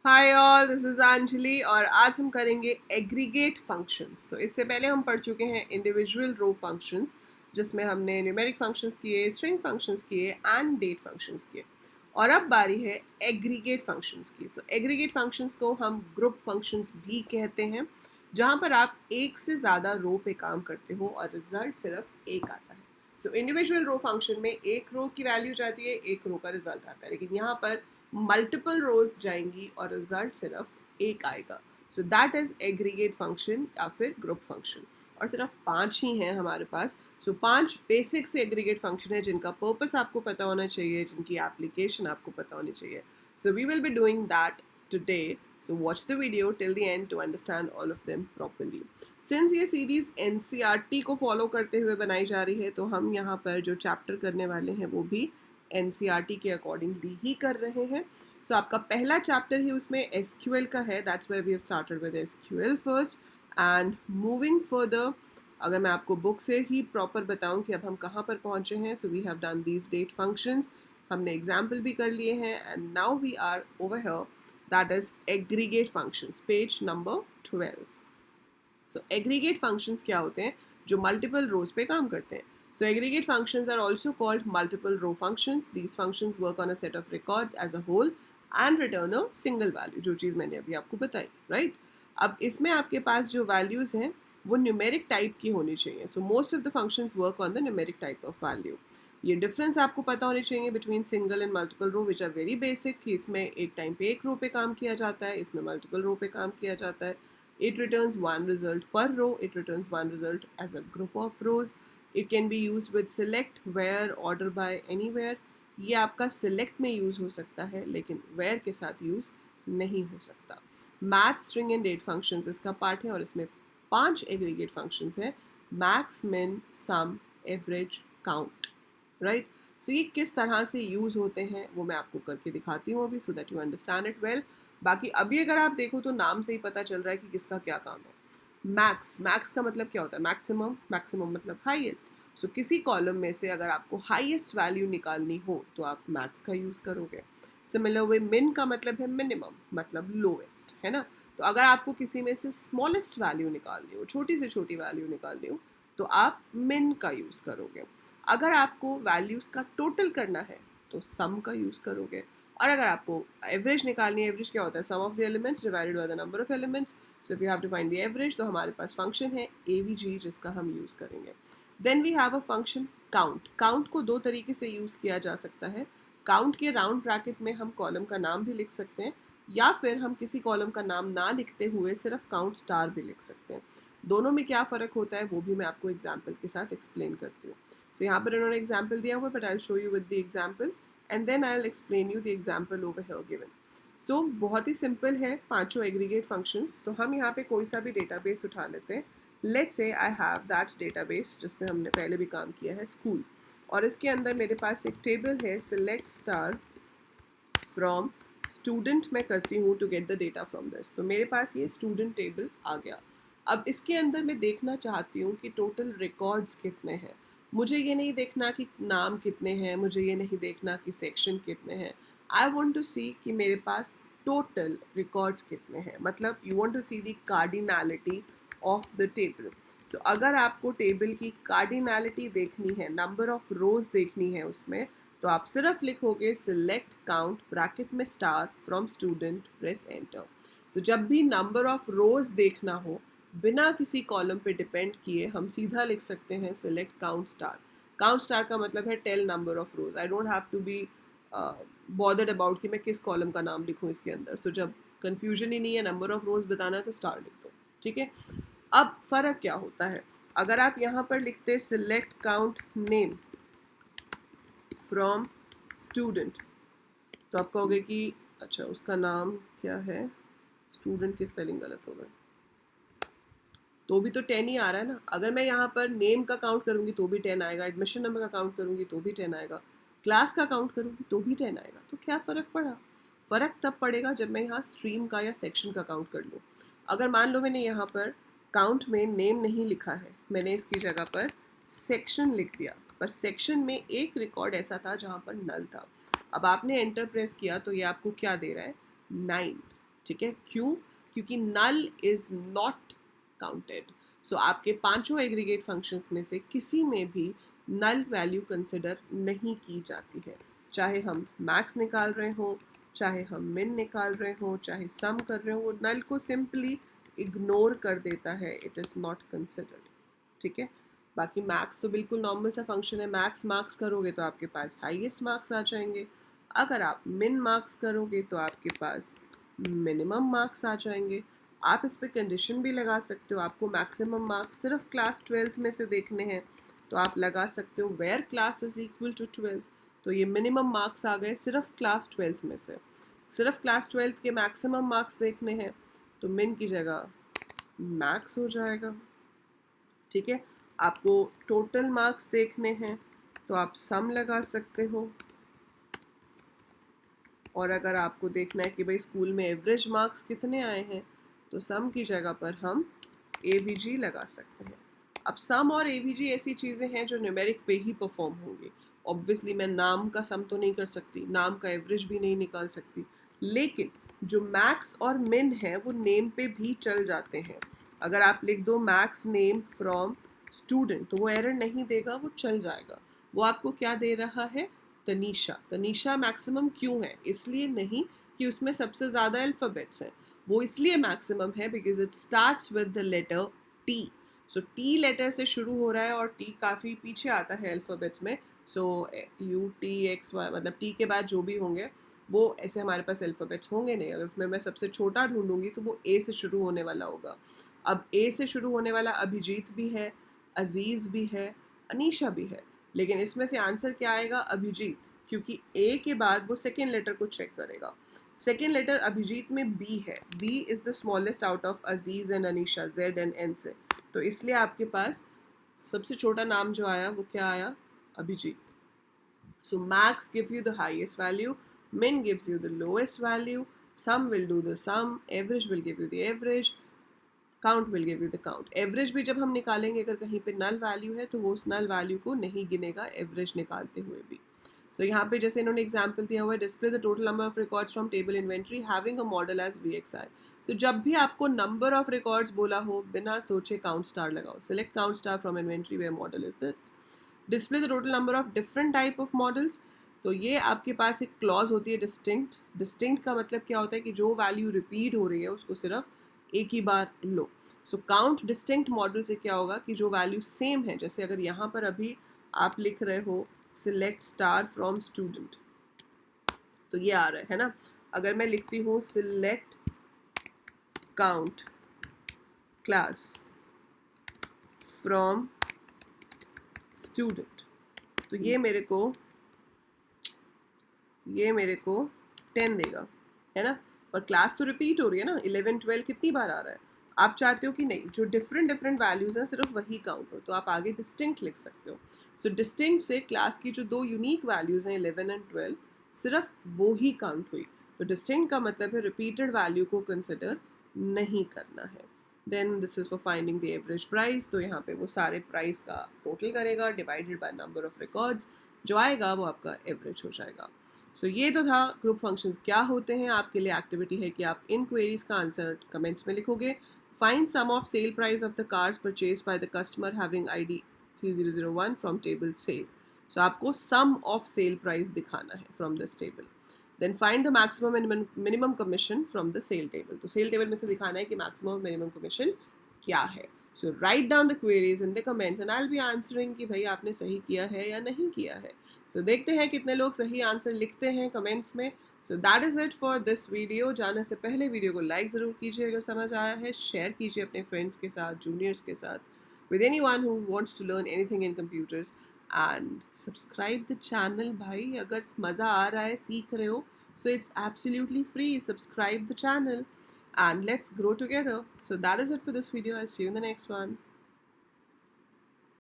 Hi all, this is Anjali और आज हम करेंगे एग्रीगेट फंक्शंस। तो इससे पहले हम पढ़ चुके हैं इंडिविजुअल रो फंक्शंस, जिसमें हमने न्यूमेरिक फंक्शंस किए, स्ट्रिंग फंक्शंस किए एंड डेट फंक्शंस किए। और अब बारी है एग्रीगेट फंक्शंस की। सो एग्रीगेट फंक्शंस को हम ग्रुप फंक्शंस भी कहते हैं, जहाँ पर आप एक से ज़्यादा रो पे काम करते हो और रिजल्ट सिर्फ एक आता है। सो इंडिविजुअल रो फंक्शन में एक रो की वैल्यू जाती है, एक रो का रिजल्ट आता है, लेकिन यहाँ पर मल्टीपल रोज जाएंगी और रिजल्ट सिर्फ एक आएगा। So that is aggregate function या फिर ग्रुप फंक्शन। और सिर्फ 5 ही हैं हमारे पास। सो 5 बेसिक से एग्रीगेट फंक्शन है जिनका पर्पस आपको पता होना चाहिए, जिनकी एप्लीकेशन आपको पता होनी चाहिए। So we will be doing that today. So watch the video till the end to understand all of them properly. Since ये सीरीज एनसीईआरटी को फॉलो करते हुए बनाई जा रही है, तो हम यहाँ पर जो चैप्टर करने वाले हैं वो भी एनसीईआरटी के अकॉर्डिंगली ही कर रहे हैं। सो आपका पहला चैप्टर ही उसमें एसक्यूएल का है। That's why we have started with SQL first and moving further. अगर मैं आपको बुक से ही प्रॉपर बताऊं कि अब हम कहाँ पर पहुंचे हैं, so we have done these date functions, हमने एग्जाम्पल भी कर लिए हैं and now we are over here, that is aggregate functions, page number 12। So aggregate functions क्या होते हैं? जो मल्टीपल रोज पे काम करते हैं। So aggregate functions are also called multiple row functions. These functions work on a set of records as a whole and return a single value, जो चीज़ मैंने अभी आपको बताई, right? अब इसमें आपके पास जो values हैं वो numeric type की होनी चाहिए. So most of the functions work on the numeric type of value. ये difference आपको पता होनी चाहिए between single and multiple row, which are very basic, कि इसमें एक टाइम पे एक रो पे काम किया जाता है, इसमें multiple row पे काम किया जाता है. It returns one result per row. It returns one result as a group of rows. It can be used with select, where, order by, anywhere. ये आपका select में use हो सकता है, लेकिन where के साथ use नहीं हो सकता. Math, string and date functions इसका पार्ट है और इसमें 5 aggregate functions है: max, min, sum, average, count. Right? So ये किस तरह से use होते हैं वो मैं आपको करके दिखाती हूँ अभी, so that you understand it well. बाकी अभी अगर आप देखो तो नाम से ही पता चल रहा है कि किसका क्या काम है. मैक्स, मैक्स का मतलब क्या होता है? मैक्सिमम, मैक्सिमम मतलब हाईएस्ट. सो किसी कॉलम में से अगर आपको हाईएस्ट वैल्यू निकालनी हो तो आप मैक्स का यूज़ करोगे. सिमिलर वे मिन का मतलब है मिनिमम, मतलब लोएस्ट, है ना? तो अगर आपको किसी में से स्मॉलेस्ट वैल्यू निकालनी हो, छोटी से छोटी वैल्यू निकालनी हो, तो आप मिन का यूज़ करोगे. अगर आपको वैल्यूज़ का टोटल करना है तो सम का यूज़ करोगे. और अगर आपको एवरेज निकालनी है, एवरेज क्या होता है? Sum of the elements divided by the number of elements. So if you have to find the average, तो हमारे पास फंक्शन है एवीजी जिसका हम यूज़ करेंगे. Then we have a function count. Count को दो तरीके से यूज़ किया जा सकता है. काउंट के राउंड ब्रैकेट में हम कॉलम का नाम भी लिख सकते हैं, या फिर हम किसी कॉलम का नाम ना लिखते हुए सिर्फ काउंट स्टार भी लिख सकते हैं. दोनों में क्या फ़र्क होता है वो भी मैं आपको एग्जाम्पल के साथ एक्सप्लेन करती हूँ. सो यहाँ पर इन्होंने एग्जाम्पल दिया हुआ, but I will show you with the example and then I'll explain you the example over here given. So बहुत ही सिंपल है पांचों एग्रीगेट फंक्शंस. तो हम यहाँ पे कोई सा भी डेटाबेस उठा लेते हैं. Let's say I have that database जिसमें हमने पहले भी काम किया है, स्कूल. और इसके अंदर मेरे पास एक टेबल है, सिलेक्ट स्टार फ्रॉम स्टूडेंट मैं करती हूँ to get the data from this. तो मेरे पास ये स्टूडेंट टेबल आ गया. अब इसके अंदर मैं देखना चाहती हूँ कि टोटल रिकॉर्ड्स कितने हैं. मुझे ये नहीं देखना कि नाम कितने हैं, मुझे ये नहीं देखना कि सेक्शन कितने हैं. आई वॉन्ट टू सी कि मेरे पास टोटल रिकॉर्ड्स कितने हैं. मतलब you want to see the cardinality of the table. So अगर आपको टेबल की कार्डिनैलिटी देखनी है, नंबर ऑफ रोज देखनी है उसमें, तो आप सिर्फ लिखोगे सिलेक्ट काउंट ब्रैकेट में star from student, press enter. So जब भी नंबर ऑफ रोज देखना हो, बिना किसी कॉलम पे डिपेंड किए हम सीधा लिख सकते हैं select count star. Count star का मतलब है tell number of rows. I don't have to be bothered about कि मैं किस कॉलम का नाम लिखूं इसके अंदर. सो जब कन्फ्यूजन ही नहीं है, नंबर ऑफ रोज बताना है, तो स्टार लिख दो. ठीक है. अब फ़र्क क्या होता है? अगर आप यहाँ पर लिखते select count name from student, तो आप कहोगे कि अच्छा उसका नाम क्या है, स्टूडेंट की स्पेलिंग गलत हो गई, तो भी तो 10 ही आ रहा है ना. अगर मैं यहाँ पर नेम का काउंट करूँगी तो भी 10 आएगा, एडमिशन नंबर का काउंट करूँगी तो भी 10 आएगा, क्लास का काउंट करूँगी तो भी 10 आएगा. तो क्या फ़र्क पड़ा? फ़र्क तब पड़ेगा जब मैं यहाँ स्ट्रीम का या सेक्शन का काउंट कर लूँ. अगर मान लो मैंने यहाँ पर काउंट में नेम नहीं लिखा है, मैंने इसकी जगह पर सेक्शन लिख दिया, पर सेक्शन में एक रिकॉर्ड ऐसा था जहाँ पर नल था. अब आपने एंटर प्रेस किया तो ये आपको क्या दे रहा है? 9. ठीक है, क्यों? क्योंकि नल इज नॉट काउंटेड। सो आपके पांचों एग्रीगेट फंक्शंस में से किसी में भी नल वैल्यू कंसिडर नहीं की जाती है, चाहे हम मैक्स निकाल रहे हों, चाहे हम मिन निकाल रहे हों, चाहे सम कर रहे हो, वो नल को सिंपली इग्नोर कर देता है, इट इज़ नॉट कंसिडर्ड। ठीक है, बाकी मैक्स तो बिल्कुल नॉर्मल सा फंक्शन है, मैक्स मार्क्स करोगे तो आपके पास हाईएस्ट मार्क्स आ जाएंगे, अगर आप मिन मार्क्स करोगे तो आपके पास मिनिमम मार्क्स आ जाएंगे। आप इस पर कंडीशन भी लगा सकते हो, आपको मैक्सिमम मार्क्स सिर्फ क्लास 12th में से देखने हैं तो आप लगा सकते हो where class is equal to 12, तो ये मिनिमम मार्क्स आ गए सिर्फ क्लास 12th में से। सिर्फ क्लास 12th के मैक्सिमम मार्क्स देखने हैं तो मिन की जगह मैक्स हो जाएगा। ठीक है, आपको टोटल मार्क्स देखने हैं तो आप सम लगा सकते हो, और अगर आपको देखना है कि भाई स्कूल में एवरेज मार्क्स कितने आए हैं तो सम की जगह पर हम AVG लगा सकते हैं। अब सम और AVG ऐसी चीज़ें हैं जो न्यूमेरिक पे ही परफॉर्म होंगी। ऑब्वियसली मैं नाम का सम तो नहीं कर सकती, नाम का एवरेज भी नहीं निकाल सकती, लेकिन जो मैक्स और मिन है वो नेम पे भी चल जाते हैं। अगर आप लिख दो मैक्स नेम फ्रॉम स्टूडेंट तो वो एरर नहीं देगा, वो चल जाएगा। वो आपको क्या दे रहा है? तनीषा। तनीषा मैक्सिमम क्यों है? इसलिए नहीं कि उसमें सबसे ज़्यादा अल्फ़ाबेट्स हैं, वो इसलिए मैक्सिमम है because it starts with the letter T. So T letter से शुरू हो रहा है और टी काफ़ी पीछे आता है अल्फ़ाबेट्स में। सो UTXY मतलब टी के बाद जो भी होंगे वो ऐसे हमारे पास अल्फ़ाबेट्स होंगे नहीं। अगर उसमें मैं सबसे छोटा ढूंढूंगी तो वो ए से शुरू होने वाला होगा। अब ए से शुरू होने वाला अभिजीत भी है, अजीज़ भी है, अनीशा भी है, लेकिन इसमें से आंसर क्या आएगा? अभिजीत, क्योंकि ए के बाद वो सेकेंड लेटर को चेक करेगा। सेकेंड लेटर अभिजीत में बी है, B is the smallest out of Aziz and Anisha, Z and N से, तो इसलिए आपके पास सबसे छोटा नाम जो आया वो क्या आया? Abhijit. So max give you the highest value, min gives you the lowest value, sum will do the sum, average will give you the average, count will give you the count. Average भी जब हम निकालेंगे अगर कहीं पे null value है तो वो उस नल वैल्यू को नहीं गिनेगा एवरेज निकालते हुए भी। सो यहाँ पे जैसे इन्होंने एग्जाम्पल दिया हुआ है, display the total number of records from table inventory having a model as VXI। So जब भी आपको नंबर ऑफ रिकॉर्ड्स बोला हो बिना सोचे काउंट स्टार लगाओ, select count star from inventory where model is this. Display the total number of different type of models, तो ये आपके पास एक क्लॉज होती है डिस्टिंक्ट। डिस्टिंक्ट का मतलब क्या होता है कि जो वैल्यू रिपीट हो रही है उसको सिर्फ एक ही बार लो। सो काउंट डिस्टिंक्ट मॉडल से क्या होगा कि जो वैल्यू सेम है, जैसे अगर यहाँ पर अभी आप लिख रहे हो सिलेक्ट स्टार फ्रॉम स्टूडेंट तो ये आ रहा है ना। अगर मैं लिखती हूँ select count class from student तो ये मेरे को 10 देगा, है ना। और क्लास तो रिपीट हो रही है ना, 11 12 कितनी बार आ रहा है। आप चाहते हो कि नहीं जो डिफरेंट वैल्यूज़ हैं सिर्फ वही काउंट हो, तो आप आगे डिस्टिंक्ट लिख सकते हो। सो डिस्टिंक्ट से क्लास की जो दो यूनिक वैल्यूज़ हैं 11 एंड 12 सिर्फ वो ही काउंट हुई। तो डिस्टिंक्ट का मतलब है रिपीटेड वैल्यू को कंसिडर नहीं करना है। Then this is for finding the average price, तो यहाँ पे वो सारे प्राइस का टोटल करेगा divided by number of records, जो आएगा वो आपका एवरेज हो जाएगा। सो ये तो था ग्रुप फंक्शंस क्या होते हैं। आपके लिए एक्टिविटी है कि आप इन क्वेरीज का आंसर कमेंट्स में लिखोगे। Find sum of sale price of the cars purchase by the customer having ID C001 from table sale. So आपको सम ऑफ सेल प्राइस दिखाना है from this table. Then find the maximum and minimum commission from the sale table, तो sale table में से दिखाना है कि maximum और मिनिमम कमीशन क्या है। So write down the queries in the comments and I will be answering कि भाई आपने सही किया है या नहीं किया है। सो देखते हैं कितने लोग सही आंसर लिखते हैं कमेंट्स में। So that is it for this video. जाने से पहले वीडियो को लाइक ज़रूर कीजिए अगर समझ आया है, शेयर कीजिए अपने फ्रेंड्स के साथ, जूनियर्स के साथ, with any one who wants to learn anything in computers, and subscribe the channel. भाई अगर मज़ा आ रहा है, सीख रहे हो, so it's absolutely free. Subscribe the channel and let's grow together. So that is it for this video. I'll see you in the next one.